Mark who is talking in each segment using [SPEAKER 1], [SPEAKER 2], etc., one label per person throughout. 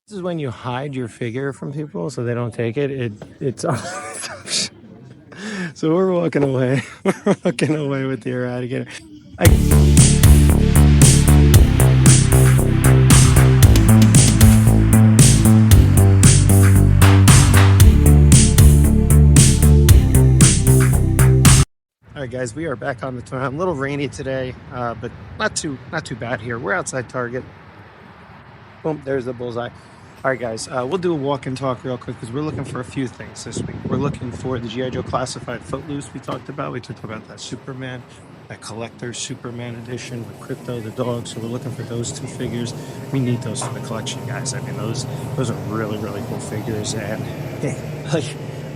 [SPEAKER 1] This is when you hide your figure from people so they don't take it. It's so we're walking away. We're walking away with the Eradicator. All right, guys, we are back on the tour. A little rainy today, but not too bad here. We're outside Target. Boom, there's the bullseye. All right, guys, we'll do a walk and talk real quick because we're looking for a few things this week. We're looking for the G.I. Joe Classified Footloose we talked about. We talked about that Superman, that collector Superman edition with Crypto the dog. So we're looking for those two figures. We need those for the collection, guys. I mean, those are really cool figures, and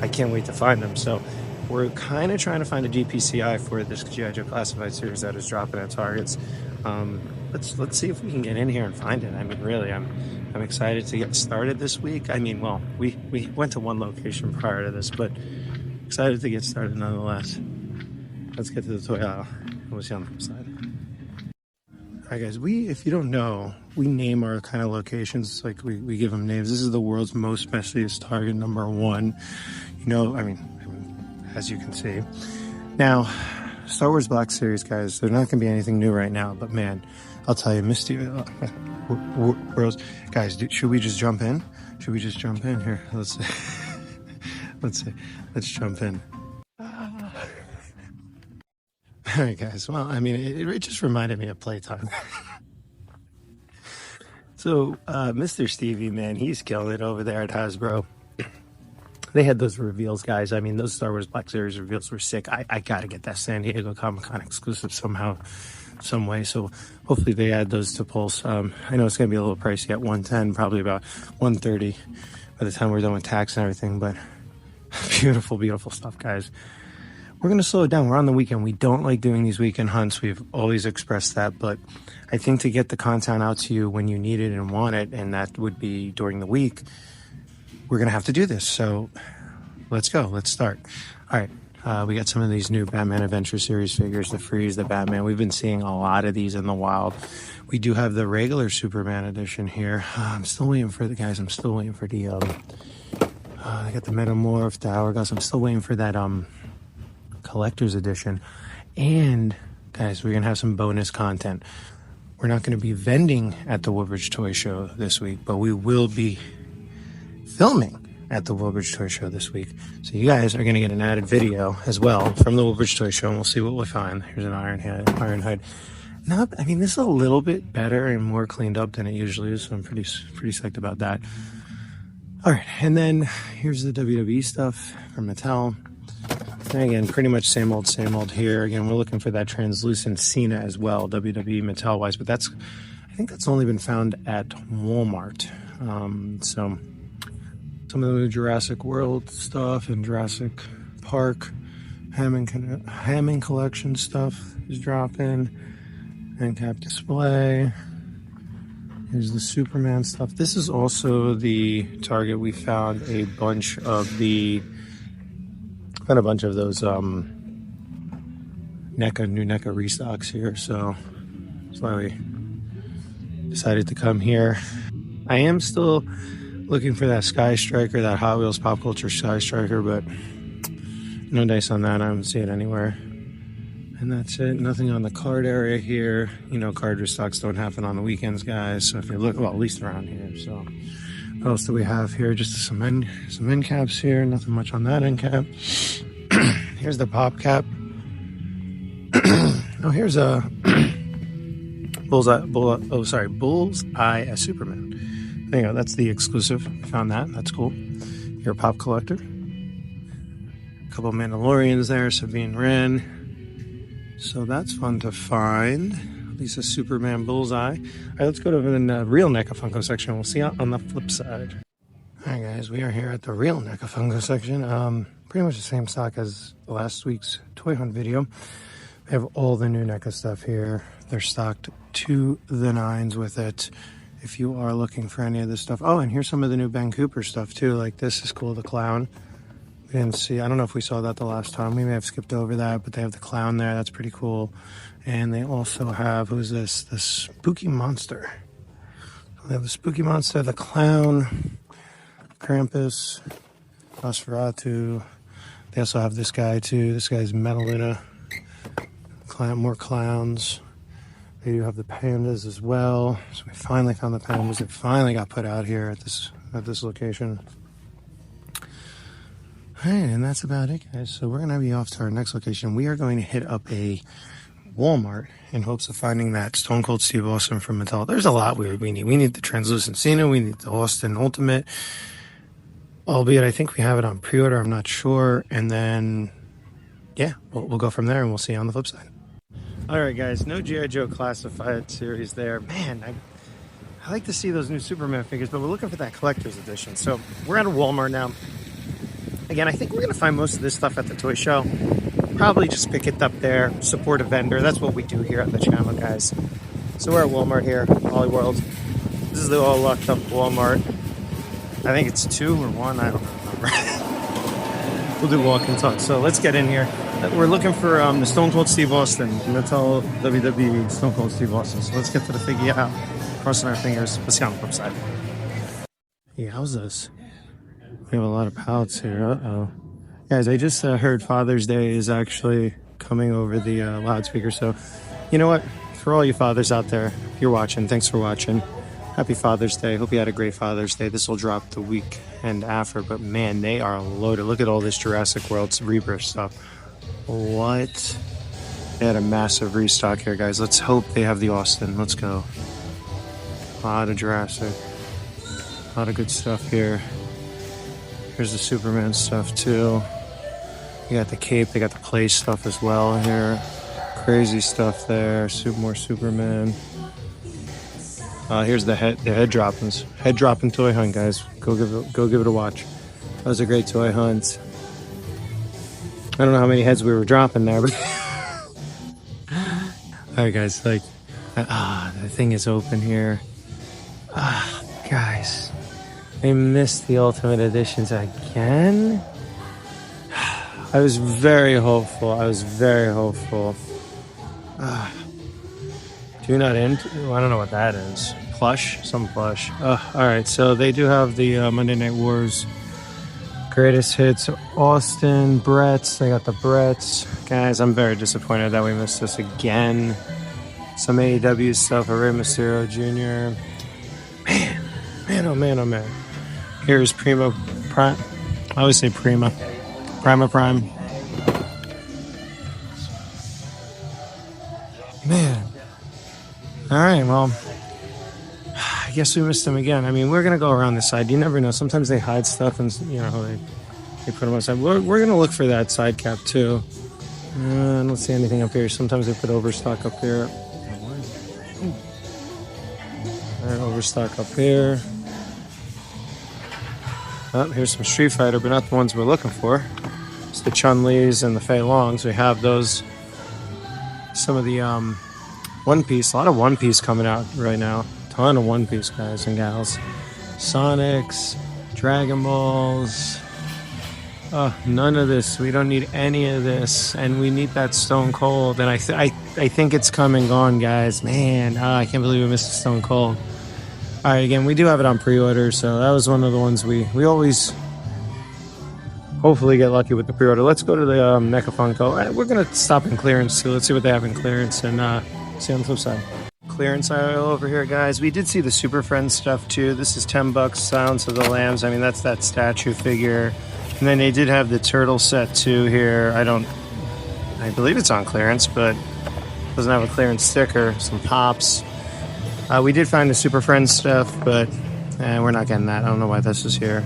[SPEAKER 1] I can't wait to find them. So we're kind of trying to find a GPCI for this G.I. Joe Classified series that is dropping at Targets. Let's see if we can get in here and find it. I mean, really, I'm excited to get started this week. I mean, well, we went to one location prior to this, but excited to get started nonetheless. Let's get to the toy aisle. We'll see on the flip side. All right, guys, if you don't know, we name our kind of locations, like we give them names. This is the world's most messiest Target #1. You know, I mean, as you can see. Now, Star Wars Black Series, guys, there's not going to be anything new right now, but man, I'll tell you, Misty, Worlds, guys, should we just jump in? Should we just jump in here? Let's jump in. All right, guys. Well, I mean, it just reminded me of playtime. So, Mr. Stevie, man, he's killing it over there at Hasbro. They had those reveals, guys. I mean, those Star Wars Black Series reveals were sick. I gotta get that San Diego Comic-Con exclusive somehow, some way. So hopefully they add those to Pulse. I know it's gonna be a little pricey at $110, probably about $130 by the time we're done with tax and everything. But beautiful stuff, guys. We're gonna slow it down. We're on the weekend. We don't like doing these weekend hunts. We've always expressed that, but I think to get the content out to you when you need it and want it, and that would be during the week, we're gonna have to do this. So let's go. Let's start. All right. We got some of these new Batman Adventure Series figures, the Freeze, the Batman. We've been seeing a lot of these in the wild. We do have the regular Superman edition here. I'm still waiting for the guys. I'm still waiting for the I got the Metamorph, the Hourglass. I'm still waiting for that collector's edition. And guys, we're gonna have some bonus content. We're not gonna be vending at the Woodbridge Toy Show this week, but we will be filming at the Woodbridge Toy Show this week. So you guys are going to get an added video as well from the Woodbridge Toy Show, and we'll see what we find. Here's an Ironhide. I mean, this is a little bit better and more cleaned up than it usually is, so I'm pretty psyched about that. All right, and then here's the WWE stuff from Mattel. And again, pretty much same old here. Again, we're looking for that translucent Cena as well, WWE Mattel-wise, but I think that's only been found at Walmart. So some of the new Jurassic World stuff and Jurassic Park Hammond collection stuff is dropping. End cap display. Here's the Superman stuff. This is also the Target. We found a bunch of those new NECA restocks here. So that's why we decided to come here. I am still looking for that Sky Striker, that Hot Wheels Pop Culture Sky Striker, but no dice on that. I don't see it anywhere. And that's it. Nothing on the card area here. You know, card restocks don't happen on the weekends, guys. So if you look, well, at least around here. So what else do we have here? Just some end caps here. Nothing much on that end cap. Here's the pop cap. Oh, here's a Bullseye as Superman. There you go. That's the exclusive. Found that. That's cool. You're a pop collector. A couple of Mandalorians there. Sabine Wren. So that's fun to find. At least a Superman Bullseye. All right, let's go to the real NECA Funko section. We'll see you on the flip side. All right, guys. We are here at the real NECA Funko section. Pretty much the same stock as last week's Toy Hunt video. We have all the new NECA stuff here. They're stocked to the nines with it. If you are looking for any of this stuff. Oh, and here's some of the new Ben Cooper stuff too. Like this is cool, the clown. We didn't see, I don't know if we saw that the last time. We may have skipped over that, but they have the clown there. That's pretty cool. And they also have, who's this? The spooky monster. They have the Spooky Monster, the Clown, Krampus, Nosferatu. They also have this guy too. This guy's Metalina. Clown, more clowns. They do have the pandas as well. So we finally found the pandas. They finally got put out here at this location. All right, and that's about it, guys. So we're gonna be off to our next location. We are going to hit up a Walmart in hopes of finding that Stone Cold Steve Austin from Mattel. There's a lot we need. We need the Translucent Cena. We need the Austin Ultimate. Albeit, I think we have it on pre-order. I'm not sure. And then, yeah, we'll go from there and we'll see you on the flip side. All right, guys. No G.I. Joe Classified series there. Man, I like to see those new Superman figures, but we're looking for that collector's edition. So we're at a Walmart now. Again, I think we're going to find most of this stuff at the toy show. Probably just pick it up there, support a vendor. That's what we do here on the channel, guys. So we're at Walmart here, Holly World. This is the all locked up Walmart. I think it's 2 or 1, I don't remember. We'll do walk and talk. So let's get in here. We're looking for the Stone Cold Steve Austin, Mattel WWE Stone Cold Steve Austin. So let's get to the figure out. Crossing our fingers. Let's see on the flip side. Yowzas. We have a lot of pallets here. Uh-oh. Guys, I just heard Father's Day is actually coming over the loudspeaker. So, you know what? For all you fathers out there, if you're watching, thanks for watching. Happy Father's Day. Hope you had a great Father's Day. This will drop the weekend after. But, man, they are loaded. Look at all this Jurassic World Rebirth stuff. What? They had a massive restock here, guys. Let's hope they have the Austin. Let's go. A lot of Jurassic. A lot of good stuff here. Here's the Superman stuff too. You got the cape, they got the play stuff as well here. Crazy stuff there. More Superman. Here's the head droppings. Head dropping toy hunt, guys. Go give it a watch. That was a great toy hunt. I don't know how many heads we were dropping there, but alright, guys, like the thing is open here. Guys. I missed the Ultimate Editions again. I was very hopeful. Do not end. I don't know what that is. Plush? Some plush. Alright, so they do have the Monday Night Wars greatest hits. Austin, Bretts. They got the Bretts. Guys, I'm very disappointed that we missed this again. Some AEW stuff. Rey Mysterio Jr. Man, oh man. Here's Prima Prime. I always say Prima. Prime. Man. Alright, well, I guess we missed them again. I mean, we're going to go around this side. You never know. Sometimes they hide stuff and, you know, they put them outside. We're going to look for that side cap, too. I don't see anything up here. Sometimes they put overstock up here. Overstock up here. Oh, here's some Street Fighter, but not the ones we're looking for. It's the Chun-Li's and the Fei Longs. We have those. Some of the One Piece. A lot of One Piece coming out right now. Ton of One Piece guys and gals. Sonics, Dragon Balls. None of this. We don't need any of this. And we need that Stone Cold. And I think it's come and gone, guys. Man, I can't believe we missed the Stone Cold. All right, again, we do have it on pre-order, so that was one of the ones we always hopefully get lucky with the pre-order. Let's go to the NECA Funko. We're going to stop in clearance, too. Let's see what they have in clearance and see on the flip side. Clearance aisle over here, guys. We did see the Super Friends stuff, too. This is $10, Silence of the Lambs. I mean, that's that statue figure. And then they did have the turtle set, too, here. I believe it's on clearance, but it doesn't have a clearance sticker. Some pops. We did find the Super Friends stuff, but we're not getting that. I don't know why this is here.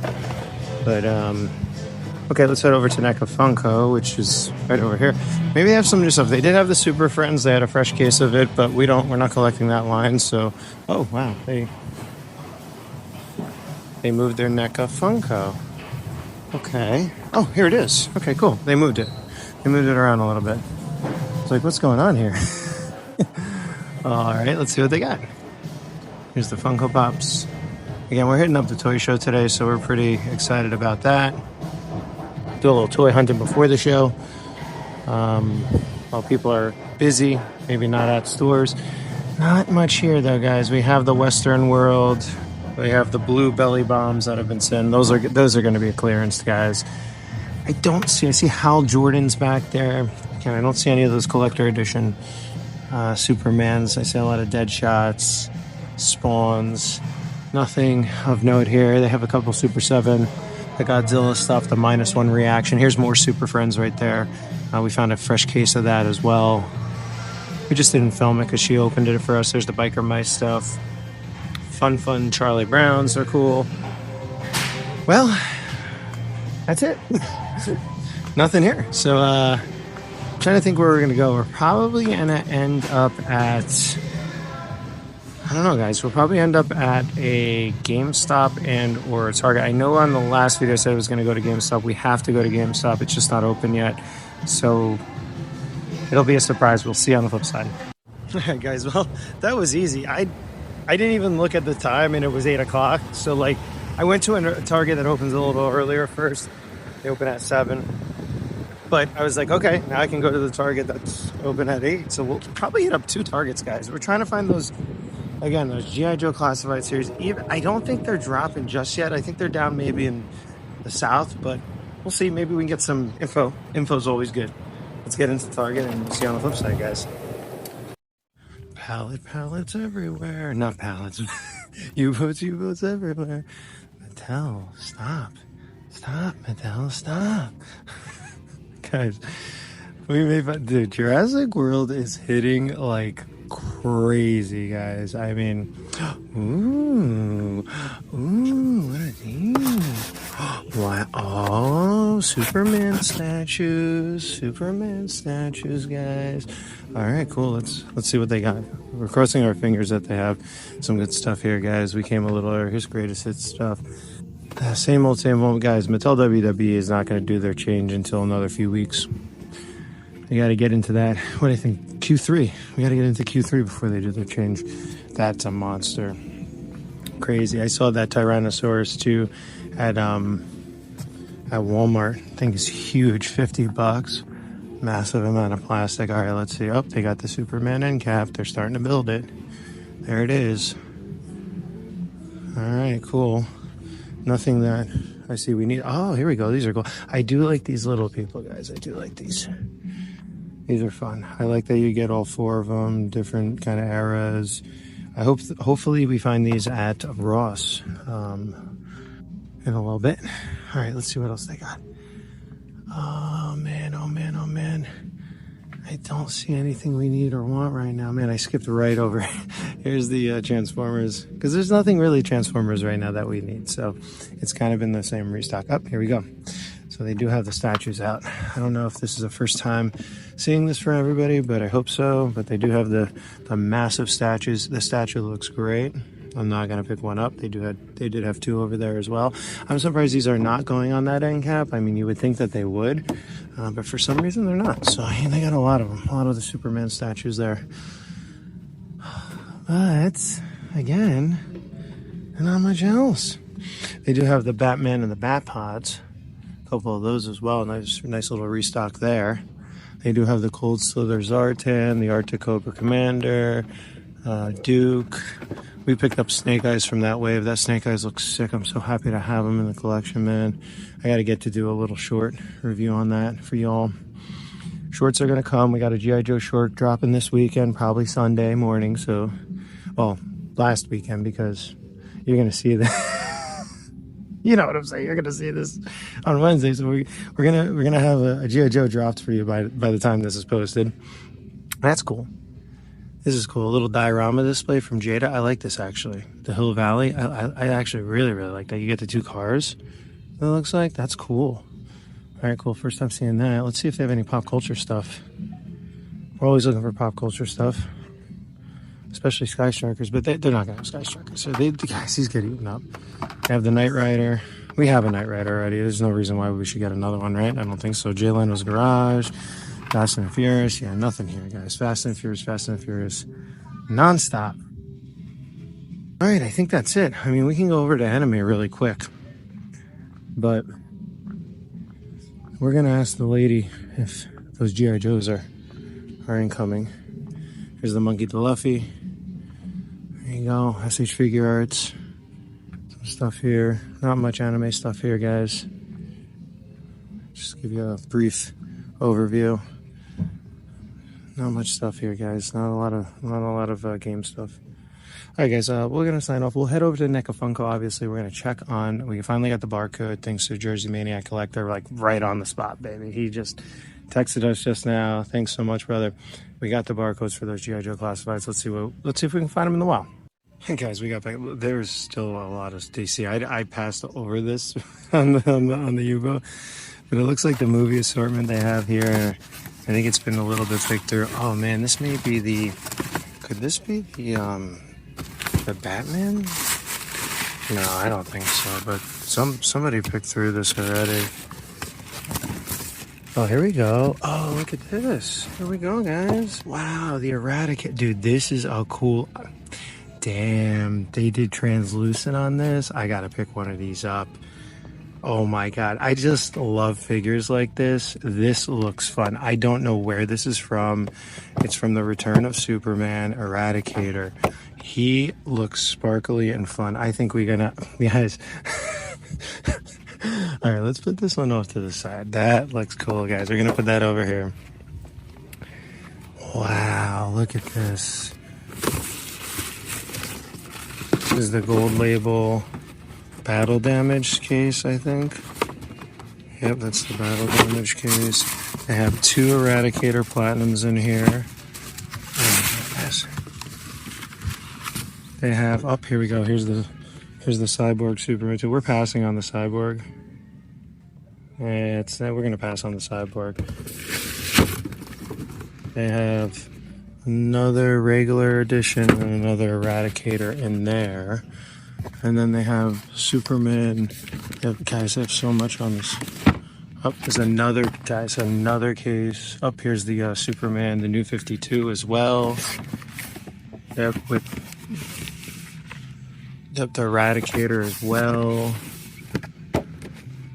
[SPEAKER 1] But, okay, let's head over to NECA Funko, which is right over here. Maybe they have some new stuff. They did have the Super Friends. They had a fresh case of it, but we're not collecting that line, so... Oh, wow. They moved their NECA Funko. Okay. Oh, here it is. Okay, cool. They moved it. They moved it around a little bit. It's like, what's going on here? All right, let's see what they got. Here's the Funko Pops. Again, we're hitting up the toy show today, so we're pretty excited about that. Do a little toy hunting before the show. While people are busy, maybe not at stores. Not much here though, guys. We have the Western World. We have the blue belly bombs that have been sent. Those are going to be a clearance, guys. I see Hal Jordan's back there. Again, I don't see any of those collector edition Supermans. I see a lot of dead shots, spawns. Nothing of note here. They have a couple Super 7, the Godzilla stuff, the -1 reaction. Here's more Super Friends right there. We found a fresh case of that as well. We just didn't film it because she opened it for us. There's the Biker Mice stuff. Fun Charlie Browns. They're cool. Well, that's it. Nothing here. So, I'm trying to think where we're going to go. We're probably going to end up at... I don't know, guys. We'll probably end up at a GameStop and or a Target. I know on the last video I said I was going to go to GameStop. We have to go to GameStop. It's just not open yet. So it'll be a surprise. We'll see you on the flip side. All right, guys. Well, that was easy. I didn't even look at the time, and it was 8 o'clock. So, like, I went to a Target that opens a little bit earlier first. They open at 7. But I was like, okay, now I can go to the Target that's open at 8. So we'll probably hit up 2 Targets, guys. We're trying to find those... Again, those G.I. Joe Classified series, I don't think they're dropping just yet. I think they're down maybe in the South, but we'll see. Maybe we can get some info. Info's always good. Let's get into Target and see you on the flip side, guys. Pallets everywhere. Not pallets. U-boats everywhere. Mattel, stop. Stop, Mattel, stop. Guys, dude, Jurassic World is hitting like crazy, guys. I mean, ooh, what are these? Wow, oh, Superman statues, guys. All right, cool. Let's see what they got. We're crossing our fingers that they have some good stuff here, guys. We came a little earlier. Here's greatest hits stuff. Same old, guys. Mattel WWE is not going to do their change until another few weeks. We got to get into that. What do you think? Q3. We got to get into Q3 before they do their change. That's a monster. Crazy. I saw that Tyrannosaurus too at Walmart. I think it's huge. $50. Massive amount of plastic. All right, let's see. Oh, they got the Superman end cap. They're starting to build it. There it is. All right, cool. Nothing that I see we need. Oh, here we go. These are cool. I do like these little people, guys. I do like these. These are fun. I like that you get all 4 of them, different kind of eras. Hopefully we find these at Ross in a little bit. All right, let's see what else they got. Oh man. I don't see anything we need or want right now. Man, I skipped right over. Here's the Transformers, because there's nothing really Transformers right now that we need. So it's kind of been the same restock. Up, here we go. So they do have the statues out. I don't know if this is the first time seeing this for everybody, but I hope so. But they do have the massive statues. The statue looks great. I'm not gonna pick one up. They did have 2 over there as well. I'm surprised these are not going on that end cap. I mean, you would think that they would, but for some reason they're not. So I mean, they got a lot of them, a lot of the Superman statues there. But again, not much else. They do have the Batman and the Bat Pods. A couple of those as well. Nice little restock there. They do have the Cold Slither Zartan, the Arctic Cobra Commander, Duke. We picked up Snake Eyes from that wave. That Snake Eyes looks sick. I'm so happy to have them in the collection, man. I got to get to do a little short review on that for y'all. Shorts are going to come. We got a G.I. Joe short dropping this weekend, probably Sunday morning. So, well, last weekend, because you're going to see that. You know what I'm saying? You're going to see this on Wednesday. So we're gonna have a G.I. Joe dropped for you by the time this is posted. That's cool. This is cool. A little diorama display from Jada. I like this, actually. The Hill Valley. I actually really like that. You get the 2 cars, it looks like. That's cool. All right, cool. First time seeing that. Let's see if they have any pop culture stuff. We're always looking for pop culture stuff, especially Sky Strikers, but they're not going to have Sky Strikers. So the guys, he's getting eaten up. They have the Knight Rider. We have a Knight Rider already. There's no reason why we should get another one, right? I don't think so. Jay Leno's Garage. Fast and Furious. Yeah, nothing here, guys. Fast and Furious. Non-stop. All right, I think that's it. I mean, we can go over to anime really quick. But we're going to ask the lady if those G.I. Joes are incoming. Here's the Monkey D. Luffy. There you go. SH Figure Arts. Some stuff here. Not much anime stuff here, guys. Just give you a brief overview. Not much stuff here, guys. Not a lot of game stuff. All right, guys. We're gonna sign off. We'll head over to NECA Funko. Obviously, we're gonna check on. We finally got the barcode thanks to Jersey Maniac Collector, like right on the spot, baby. He just texted us just now. Thanks so much, brother. We got the barcodes for those GI Joe classifieds. Let's see if we can find them in the wild. Hey guys, we got back. There's still a lot of DC. I passed over this on the U-boat, but it looks like the movie assortment they have here. I think it's been a little bit picked through. Oh man, this may be the. Could this be the Batman? No, I don't think so. But somebody picked through this already. Oh, here we go. Oh, look at this. Here we go, guys. Wow, the Eradicate. Dude, this is a cool. Damn, they did translucent on this. I gotta pick one of these up. Oh my god, I just love figures like this. This looks fun. I don't know where this is from. It's from the Return of Superman Eradicator. He looks sparkly and fun. I think we're gonna, guys. All right, let's put this one off to the side. That looks cool, guys. We're gonna put that over here. Wow, look at this. This is the gold label battle damage case, I think. Yep, that's the battle damage case. They have 2 Eradicator Platinums in here. They have, up here we go. Here's the Cyborg Superman 2. We're passing on the Cyborg. We're gonna pass on the Cyborg. They have another regular edition and another Eradicator in there. And then they have Superman. Guys, they have so much on this. Up there's another, guys, another case. Up here's the Superman, the New 52 as well. Yep, with the Eradicator as well.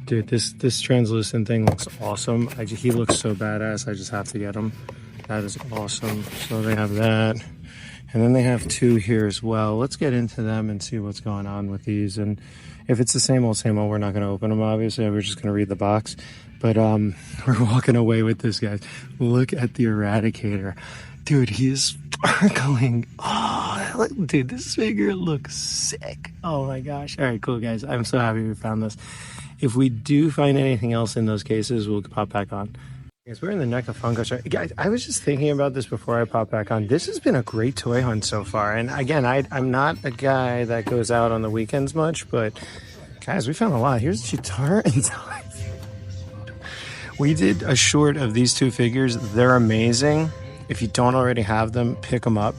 [SPEAKER 1] Dude, this translucent thing looks awesome. He looks so badass. I just have to get him. That is awesome. So they have that. And then they have 2 here as well. Let's get into them and see what's going on with these. And if it's the same old, we're not going to open them, obviously. We're just going to read the box. But we're walking away with this, guys. Look at the Eradicator. Dude, he is sparkling. Oh, dude, this figure looks sick. Oh my gosh. All right, cool, guys. I'm so happy we found this. If we do find anything else in those cases, we'll pop back on. Guys, we're in the NECA Funko shop. Guys, I was just thinking about this before I pop back on. This has been a great toy hunt so far. And again, I'm not a guy that goes out on the weekends much, but guys, we found a lot. Here's Chitara and Ty. We did a short of these 2 figures. They're amazing. If you don't already have them, pick them up.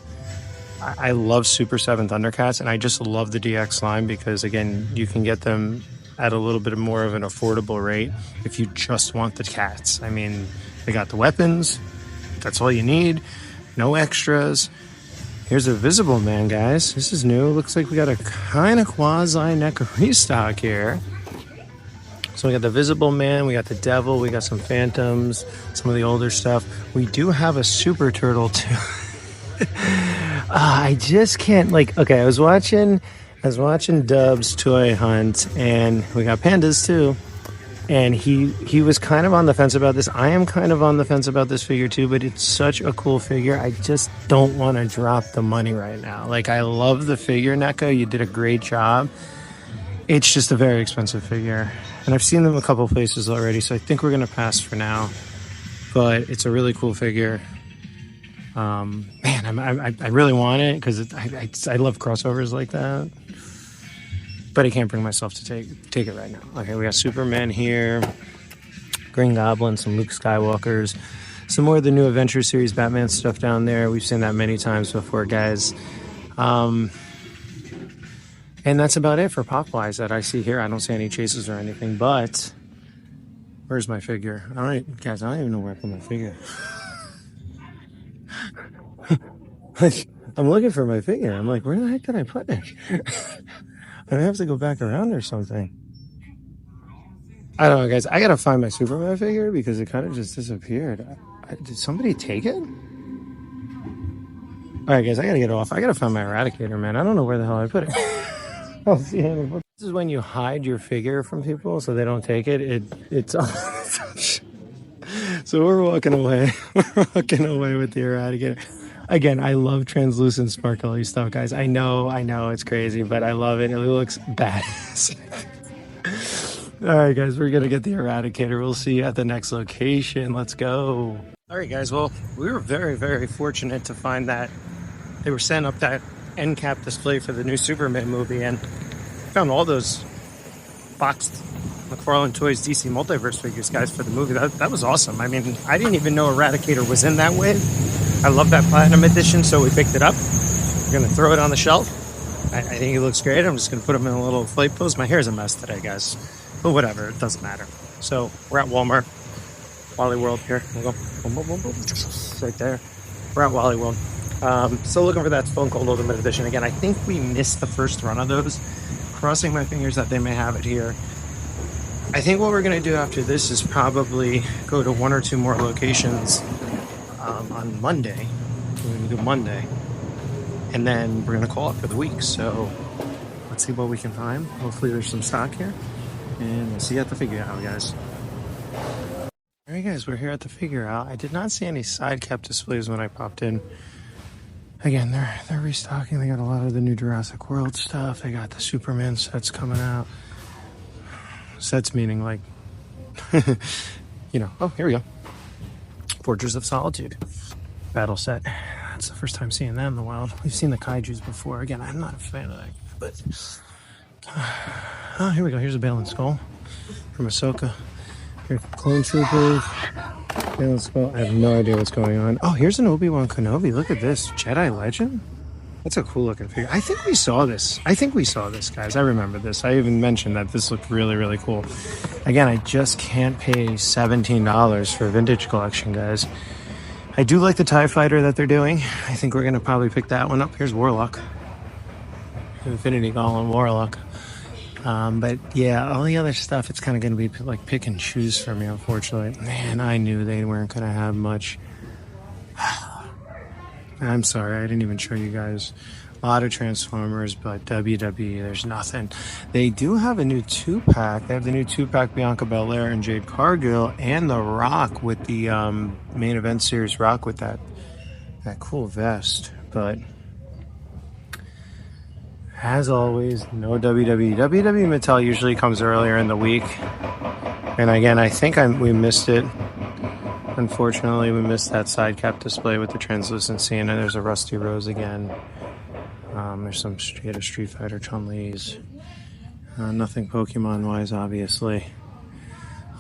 [SPEAKER 1] I love Super 7 Thundercats, and I just love the DX line because, again, you can get them at a little bit more of an affordable rate if you just want the cats. I mean, they got the weapons. That's all you need. No extras. Here's a Visible Man, guys. This is new. Looks like we got a kind of quasi-NECA restock here. So we got the Visible Man, we got the Devil, we got some Phantoms, some of the older stuff. We do have a Super Turtle too. I just can't, like, okay, I was watching Dub's toy hunt, and we got Pandas too. And he was kind of on the fence about this. I am kind of on the fence about this figure too, but it's such a cool figure. I just don't want to drop the money right now. Like, I love the figure, NECA. You did a great job. It's just a very expensive figure. And I've seen them a couple places already, so I think we're going to pass for now. But it's a really cool figure. Man, I really want it because I love crossovers like that. But I can't bring myself to take it right now. Okay, we got Superman here, Green Goblin, some Luke Skywalkers, some more of the new Adventure Series Batman stuff down there. We've seen that many times before, guys. And that's about it for pop-wise that I see here. I don't see any chases or anything, but where's my figure? All right, guys, I don't even know where I put my figure. I'm looking for my figure. I'm like, where the heck did I put it? I have to go back around or something. I don't know, guys. I gotta find my Superman figure because it kind of just disappeared. Did somebody take it? All right, guys, I gotta get off. I gotta find my eradicator, man. I don't know where the hell I put it. I'll see you. This is when you hide your figure from people so they don't take it. It's so we're walking away. We're walking away with the eradicator. Again, I love translucent sparkly stuff, guys. I know, it's crazy, but I love it. It looks badass. All right, guys, we're gonna get the eradicator. We'll see you at the next location. Let's go. All right, guys. Well, we were very, very fortunate to find that they were setting up that end cap display for the new Superman movie, and found all those boxed McFarlane Toys DC Multiverse figures, guys, for the movie. That was awesome. I mean, I didn't even know Eradicator was in that wave. I love that Platinum Edition, so we picked it up. We're gonna throw it on the shelf. I think it looks great. I'm just gonna put him in a little flight pose. My hair's a mess today, guys, but whatever, it doesn't matter. So we're at Walmart, Wally World here. We'll go boom, boom, boom, boom, right there. We're at Wally World. Still looking for that Stone Cold Ultimate Edition. Again, I think we missed the first run of those. Crossing my fingers that they may have it here. I think what we're going to do after this is probably go to one or two more locations on Monday. We're going to do Monday. And then we're going to call it for the week. So let's see what we can find. Hopefully there's some stock here. And we'll see you at the figure out, guys. All right, guys, we're here at the figure out. I did not see any side cap displays when I popped in. Again, they're restocking. They got a lot of the new Jurassic World stuff. They got the Superman sets coming out. Sets meaning like, you know, oh, here we go. Fortress of Solitude battle set. That's the first time seeing that in the wild. We've seen the kaijus before. Again, I'm not a fan of that, but oh, here we go. Here's a Bale and Skull from Ahsoka. Here's Clone Troopers. Bale and Skull. I have no idea what's going on. Oh, here's an Obi-Wan Kenobi. Look at this. Jedi Legend? That's a cool looking figure. I think we saw this. Guys. I remember this. I even mentioned that this looked really, really cool. Again, I just can't pay $17 for a vintage collection, guys. I do like the TIE Fighter that they're doing. I think we're going to probably pick that one up. Here's Warlock. Infinity Golem Warlock. But yeah, all the other stuff, it's kind of going to be like pick and choose for me, unfortunately. Man, I knew they weren't going to have much. I'm sorry, I didn't even show you guys. A lot of Transformers, but WWE, there's nothing. They do have a new 2-pack. They have the new 2-pack Bianca Belair and Jade Cargill, and The Rock with the main event series Rock with that cool vest. But as always, no WWE. WWE Mattel usually comes earlier in the week. And again, I think we missed it. Unfortunately, we missed that side cap display with the translucency, and then there's a Rusty Rose again. There's some Street Fighter Chun-Li's. Nothing Pokemon-wise, obviously.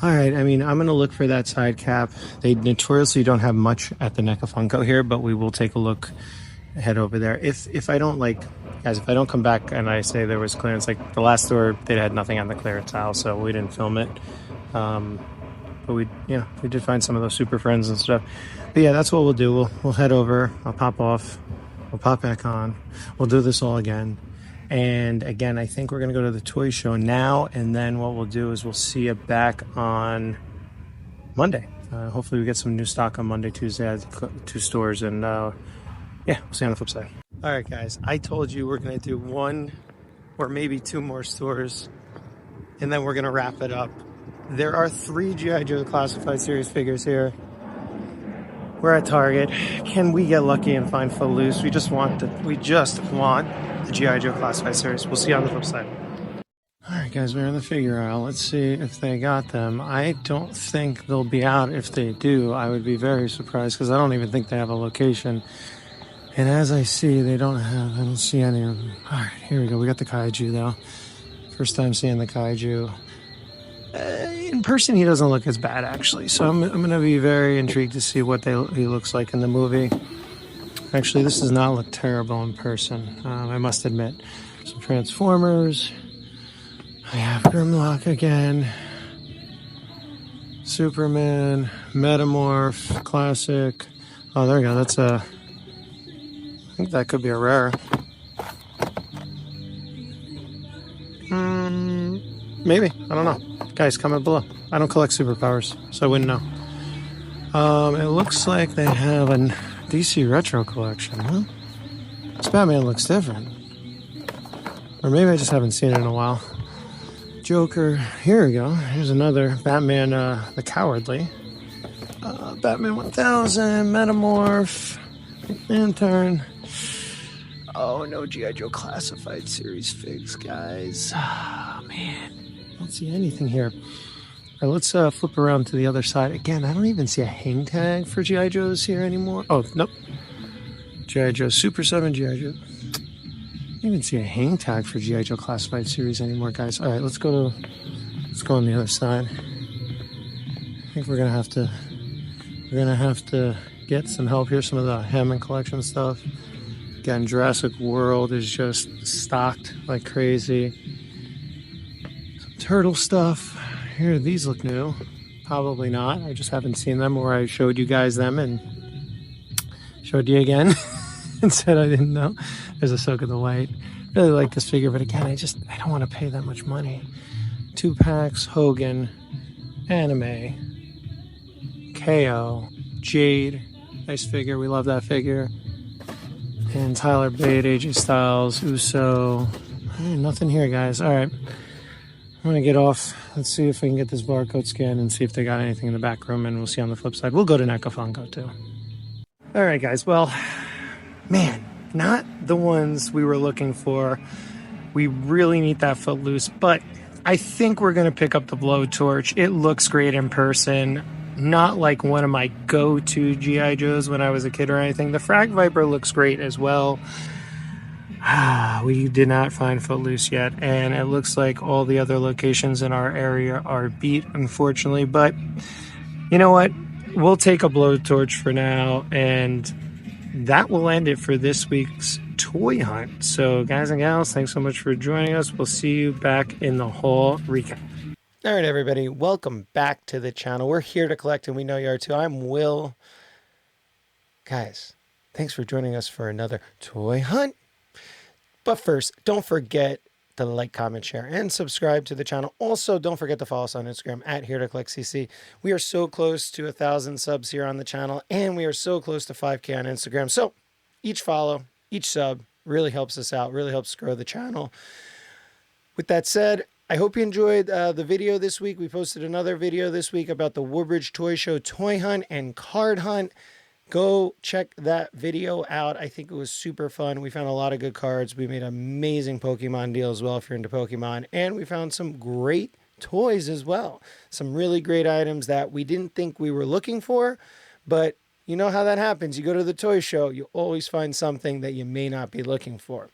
[SPEAKER 1] All right, I mean, I'm going to look for that side cap. They notoriously don't have much at the NECA Funko here, but we will take a look, head over there. If I don't guys, if I don't come back and I say there was clearance, like the last store, they had nothing on the clearance aisle, so we didn't film it. But we did find some of those Super Friends and stuff. But yeah, that's what we'll do. We'll head over. I'll pop off. We'll pop back on. We'll do this all again. And again, I think we're going to go to the toy show now. And then what we'll do is we'll see you back on Monday. Hopefully we get some new stock on Monday, Tuesday at two stores. And yeah, we'll see you on the flip side. All right, guys. I told you we're going to do one or maybe two more stores. And then we're going to wrap it up. There are 3 G.I. Joe Classified Series figures here. We're at Target. Can we get lucky and find Footloose? We just want the G.I. Joe Classified Series. We'll see you on the flip side. All right, guys, we're in the figure aisle. Let's see if they got them. I don't think they'll be out. If they do, I would be very surprised because I don't even think they have a location. And as I see, I don't see any of them. All right, here we go. We got the Kaiju, though. First time seeing the Kaiju. In person, he doesn't look as bad, actually. So I'm going to be very intrigued to see what he looks like in the movie. Actually, this does not look terrible in person, I must admit. Some Transformers. I have Grimlock again. Superman. Metamorph. Classic. Oh, there we go. That's I think that could be a rare. Maybe. I don't know. Guys, comment below. I don't collect superpowers, so I wouldn't know. It looks like they have a DC Retro collection, huh? This Batman looks different. Or maybe I just haven't seen it in a while. Joker, here we go. Here's another Batman, the Cowardly. Batman 1000, Metamorph, Lantern. Oh, no G.I. Joe Classified Series figs, guys. Oh, man. I don't see anything here. All right, let's flip around to the other side. Again, I don't even see a hang tag for G.I. Joes here anymore. Oh, nope. G.I. Joe Super 7, G.I. Joe. I don't even see a hang tag for G.I. Joe Classified Series anymore, guys. All right, let's go on the other side. I think we're gonna have to get some help here. Some of the Hammond collection stuff. Again, Jurassic World is just stocked like crazy. Some turtle stuff. Here, these look new. Probably not. I just haven't seen them, or I showed you guys them and showed you again and said I didn't know. There's Ahsoka the White. Really like this figure, but again, I don't want to pay that much money. 2 packs, Hogan, Anime, KO, Jade. Nice figure. We love that figure. And Tyler Bate, AJ Styles, Uso. Nothing here, guys. All right. I'm going to get off. Let's see if we can get this barcode scan and see if they got anything in the back room, and we'll see on the flip side. We'll go to Nekofunko too. All right, guys. Well, man, not the ones we were looking for. We really need that Footloose, but I think we're going to pick up the Blowtorch. It looks great in person. Not like one of my go-to G.I. Joes when I was a kid or anything. The Frag Viper looks great as well. We did not find Footloose yet, and it looks like all the other locations in our area are beat, unfortunately. But you know what? We'll take a Blowtorch for now, and that will end it for this week's toy hunt. So, guys and gals, thanks so much for joining us. We'll see you back in the haul recap. All right, everybody, welcome back to the channel. We're here to collect, and we know you are too. I'm Will. Guys, thanks for joining us for another toy hunt. But first, don't forget to like, comment, share, and subscribe to the channel. Also, don't forget to follow us on Instagram at HereToCollectCC. We are so close to 1,000 subs here on the channel, and we are so close to 5K on Instagram. So each follow, each sub really helps us out, really helps grow the channel. With that said, I hope you enjoyed the video this week. We posted another video this week about the Woodbridge Toy Show toy hunt and card hunt. Go check that video out. I think it was super fun. We found a lot of good cards. We made an amazing Pokemon deal as well if you're into Pokemon. And we found some great toys as well. Some really great items that we didn't think we were looking for. But you know how that happens. You go to the toy show, you always find something that you may not be looking for.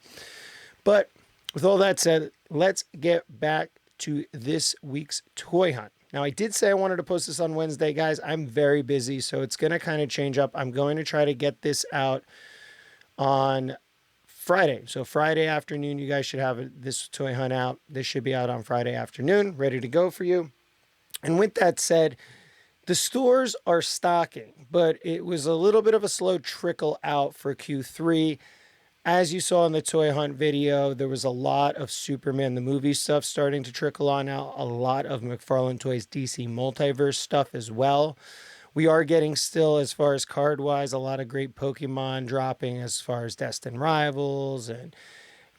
[SPEAKER 1] But with all that said, let's get back to this week's toy hunt. Now, I did say I wanted to post this on Wednesday, guys. I'm very busy, so it's going to kind of change up. I'm going to try to get this out on Friday. So Friday afternoon, you guys should have this toy hunt out. This should be out on Friday afternoon, ready to go for you. And with that said, the stores are stocking, but it was a little bit of a slow trickle out for Q3. As you saw in the toy hunt video, there was a lot of Superman the movie stuff starting to trickle on out. A lot of McFarlane Toys DC Multiverse stuff as well. We are getting still, as far as card-wise, a lot of great Pokemon dropping as far as Destined Rivals. And,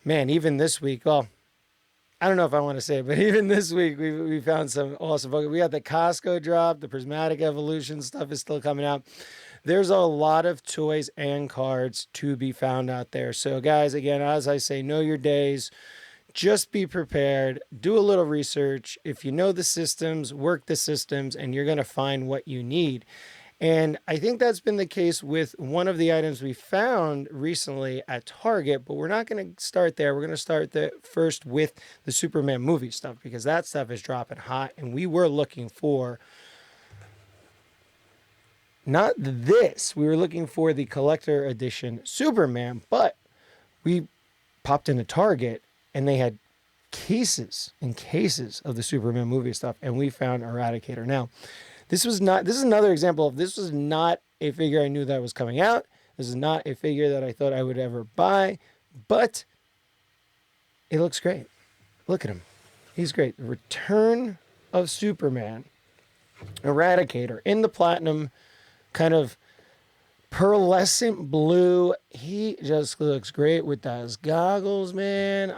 [SPEAKER 1] man, even this week, well, I don't know if I want to say it, but even this week, we found some awesome Pokemon. We got the Costco drop. The Prismatic Evolution stuff is still coming out. There's a lot of toys and cards to be found out there. So, guys, again, as I say, know your days. Just be prepared. Do a little research. If you know the systems, work the systems, and you're going to find what you need. And I think that's been the case with one of the items we found recently at Target, but we're not going to start there. We're going to start first with the Superman movie stuff, because that stuff is dropping hot, and we were looking for not this. We were looking for the collector edition Superman, but we popped into Target and they had cases and cases of the Superman movie stuff, and we found Eradicator. Now, this is another example of, this was not a figure I knew that was coming out. This is not a figure that I thought I would ever buy, but it looks great. Look at him. He's great. The Return of Superman Eradicator in the platinum kind of pearlescent blue. He just looks great with those goggles, man.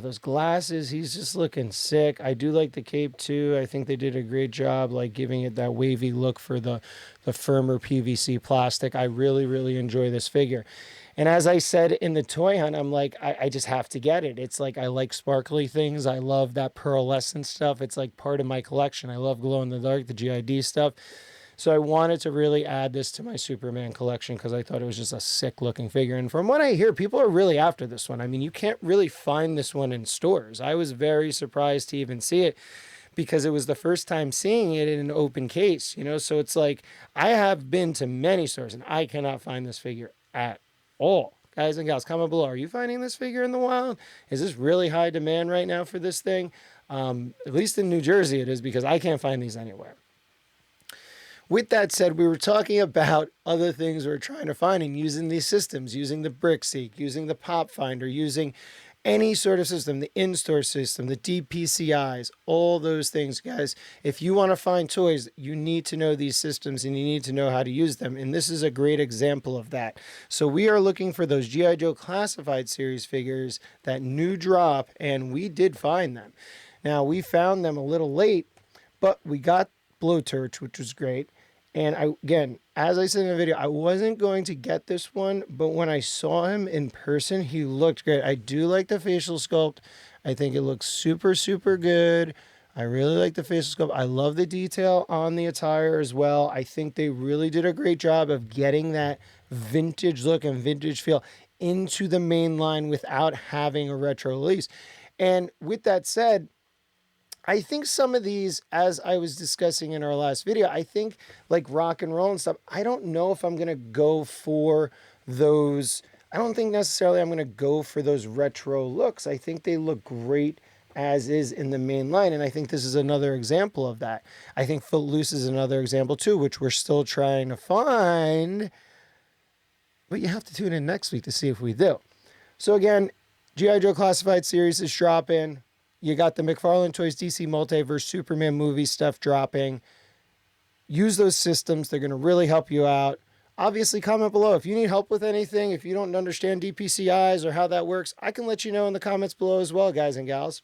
[SPEAKER 1] Those glasses, he's just looking sick. I do like the cape too. I think they did a great job, like giving it that wavy look for the firmer PVC plastic. I really, really enjoy this figure. And as I said in the toy hunt, I'm like, I just have to get it. It's like, I like sparkly things. I love that pearlescent stuff. It's like part of my collection. I love glow in the dark, the GID stuff. So I wanted to really add this to my Superman collection because I thought it was just a sick looking figure. And from what I hear, people are really after this one. I mean, you can't really find this one in stores. I was very surprised to even see it because it was the first time seeing it in an open case, you know? So it's like, I have been to many stores and I cannot find this figure at all. Guys and gals, comment below. Are you finding this figure in the wild? Is this really high demand right now for this thing? At least in New Jersey it is, because I can't find these anywhere. With that said, we were talking about other things we're trying to find and using these systems, using the BrickSeek, using the Pop Finder, using any sort of system, the in-store system, the DPCIs, all those things, guys. If you want to find toys, you need to know these systems and you need to know how to use them. And this is a great example of that. So we are looking for those G.I. Joe Classified Series figures, that new drop, and we did find them. Now, we found them a little late, but we got Blowtorch, which was great. And again, as I said in the video, I wasn't going to get this one, but when I saw him in person, he looked great. I do like the facial sculpt. I think it looks super, super good. I really like the facial sculpt. I love the detail on the attire as well. I think they really did a great job of getting that vintage look and vintage feel into the main line without having a retro release. And with that said, I think some of these, as I was discussing in our last video, I think like rock and roll and stuff, I don't know if I'm going to go for those. I don't think necessarily I'm going to go for those retro looks. I think they look great as is in the main line. And I think this is another example of that. I think Footloose is another example too, which we're still trying to find. But you have to tune in next week to see if we do. So again, G.I. Joe Classified Series is dropping. You got the McFarlane Toys DC Multiverse Superman movie stuff dropping. Use those systems. They're going to really help you out. Obviously, comment below. If you need help with anything, if you don't understand DPCIs or how that works, I can let you know in the comments below as well, guys and gals.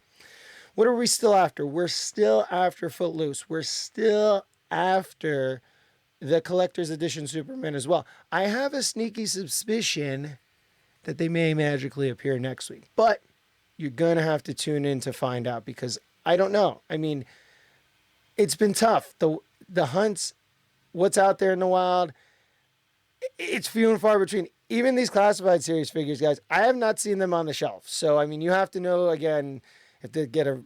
[SPEAKER 1] What are we still after? We're still after Footloose. We're still after the Collector's Edition Superman as well. I have a sneaky suspicion that they may magically appear next week. But you're going to have to tune in to find out, because I don't know. I mean, it's been tough. The hunts, what's out there in the wild, it's few and far between. Even these Classified Series figures, guys, I have not seen them on the shelf. So, I mean, you have to know, again, if they get a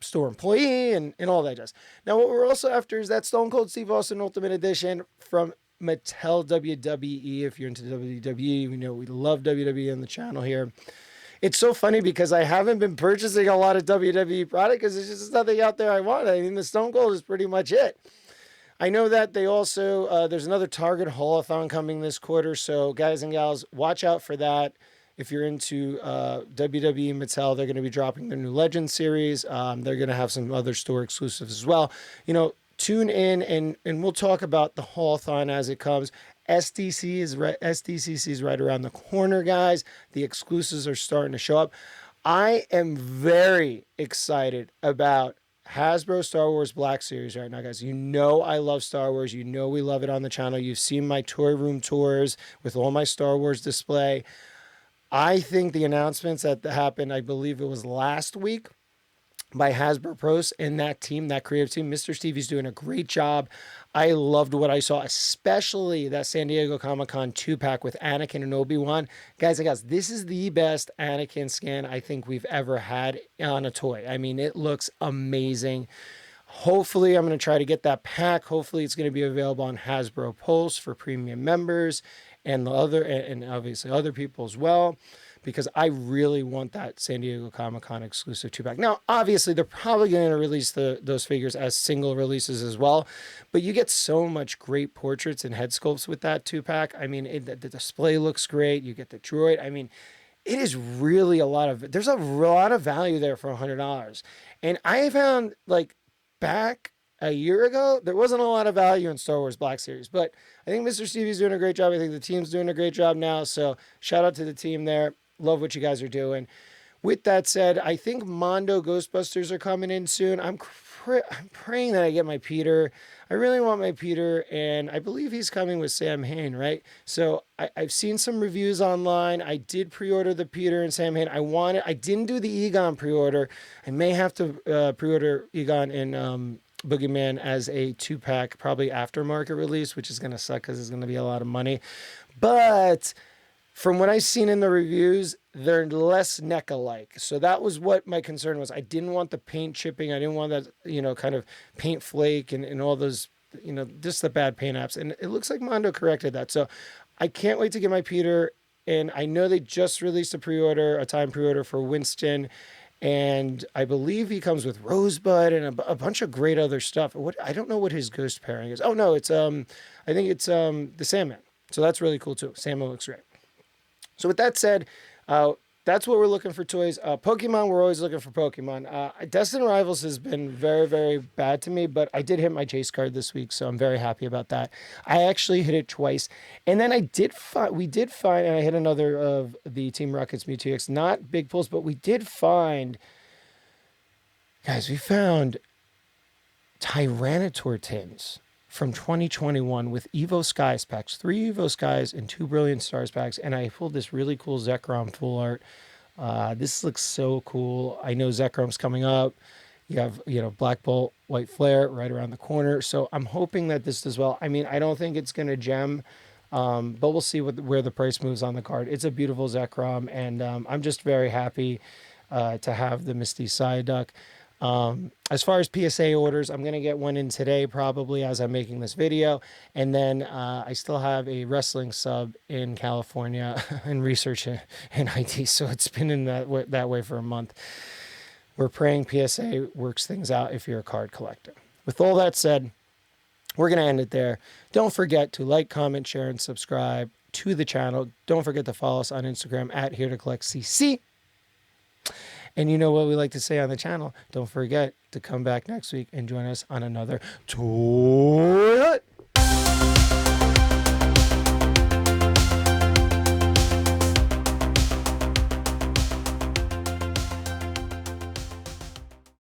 [SPEAKER 1] store employee and all that jazz. Now, what we're also after is that Stone Cold Steve Austin Ultimate Edition from Mattel WWE. If you're into WWE, we know we love WWE on the channel here. It's so funny because I haven't been purchasing a lot of WWE product because there's just nothing out there I want. I mean, the Stone Cold is pretty much it. I know that they also, there's another Target Haul-a-thon coming this quarter. So guys and gals, watch out for that. If you're into WWE Mattel, they're going to be dropping their new Legends series. They're going to have some other store exclusives as well. You know, tune in and we'll talk about the haul-a-thon as it comes. SDCC is right around the corner, guys. The exclusives are starting to show up. I am very excited about Hasbro Star Wars Black Series right now, guys. You know I love Star Wars. You know we love it on the channel. You've seen my toy room tours with all my Star Wars display. I think the announcements that happened, I believe it was last week, by Hasbro Pros and that team, that creative team. Mr. Stevie's doing a great job. I loved what I saw, especially that San Diego Comic-Con 2-pack with Anakin and Obi-Wan. Guys and guys, this is the best Anakin scan I think we've ever had on a toy. I mean, it looks amazing. Hopefully, I'm going to try to get that pack. Hopefully, it's going to be available on Hasbro Pulse for premium members and obviously other people as well, because I really want that San Diego Comic-Con exclusive 2-pack. Now, obviously, they're probably going to release those figures as single releases as well, but you get so much great portraits and head sculpts with that 2-pack. I mean, the display looks great. You get the droid. I mean, it is really there's a lot of value there for $100. And I found, like, back
[SPEAKER 2] a year ago, there wasn't a lot of value in Star Wars Black Series. But I think Mr. Stevie's doing a great job. I think the team's doing a great job now. So shout out to the team there. Love what you guys are doing. With that said, I think Mondo Ghostbusters are coming in soon. I'm praying that I get my Peter. I really want my Peter, and I believe he's coming with Sam Hain, right? So I've seen some reviews online. I did pre-order the Peter and Sam Hain. I didn't do the Egon pre-order. I may have to pre-order Egon and Boogeyman as a 2-pack, probably aftermarket release, which is going to suck because it's going to be a lot of money. But from what I've seen in the reviews, they're less neck-alike. So that was what my concern was. I didn't want the paint chipping. I didn't want that, kind of paint flake and all those, just the bad paint apps. And it looks like Mondo corrected that. So I can't wait to get my Peter. And I know they just released a time pre-order for Winston. And I believe he comes with Rosebud and a bunch of great other stuff. I don't know what his ghost pairing is. Oh, no, it's I think it's the Sandman. So that's really cool, too. Sandman looks great. So with that said, that's what we're looking for toys. Pokemon, we're always looking for Pokemon. Destined Rivals has been very, very bad to me, but I did hit my chase card this week, so I'm very happy about that. I actually hit it twice. And then we did find, and I hit another of the Team Rocket's Mewtwo X, not big pulls, but we found Tyranitar Tins from 2021 with Evo Skies packs, 3 Evo Skies and 2 Brilliant Stars packs. And I pulled this really cool Zekrom full art. This looks so cool. I know Zekrom's coming up. You have, Black Bolt, White Flare right around the corner. So I'm hoping that this does well. I mean, I don't think it's going to gem, but we'll see where the price moves on the card. It's a beautiful Zekrom, and I'm just very happy to have the Misty Psyduck. As far as PSA orders, I'm going to get one in today probably as I'm making this video. And then I still have a wrestling sub in California in research and IT. So it's been in that way for a month. We're praying PSA works things out if you're a card collector. With all that said, we're going to end it there. Don't forget to like, comment, share, and subscribe to the channel. Don't forget to follow us on Instagram at HereToCollectCC. And you know what we like to say on the channel. Don't forget to come back next week and join us on another tour.